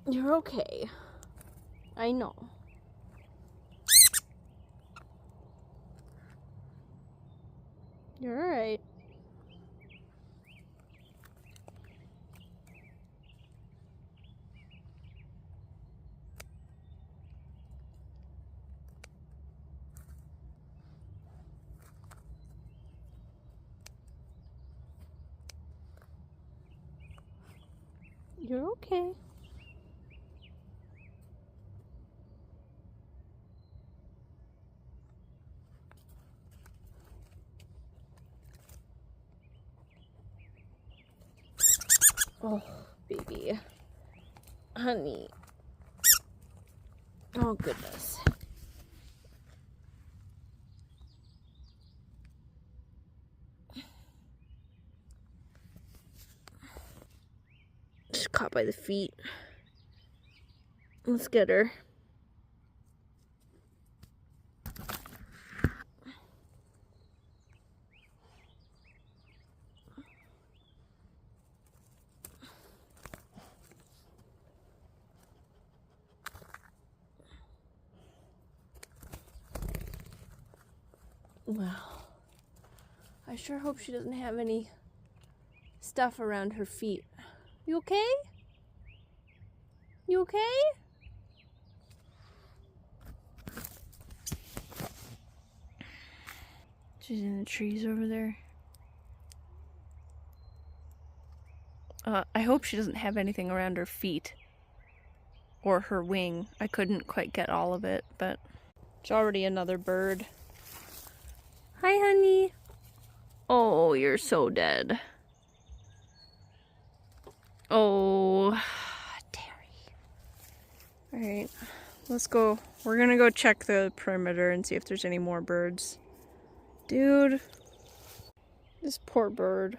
You're okay. I know. You're alright. You're okay. Oh, baby. Honey. Oh, goodness. She's caught by the feet. Let's get her. Well, I sure hope she doesn't have any stuff around her feet. You okay? You okay? She's in the trees over there. I hope she doesn't have anything around her feet or her wing. I couldn't quite get all of it, but it's already another bird. Hi, honey. Oh, you're so dead. Oh, Terry. Alright, let's go. We're gonna go check the perimeter and see if there's any more birds. Dude, this poor bird.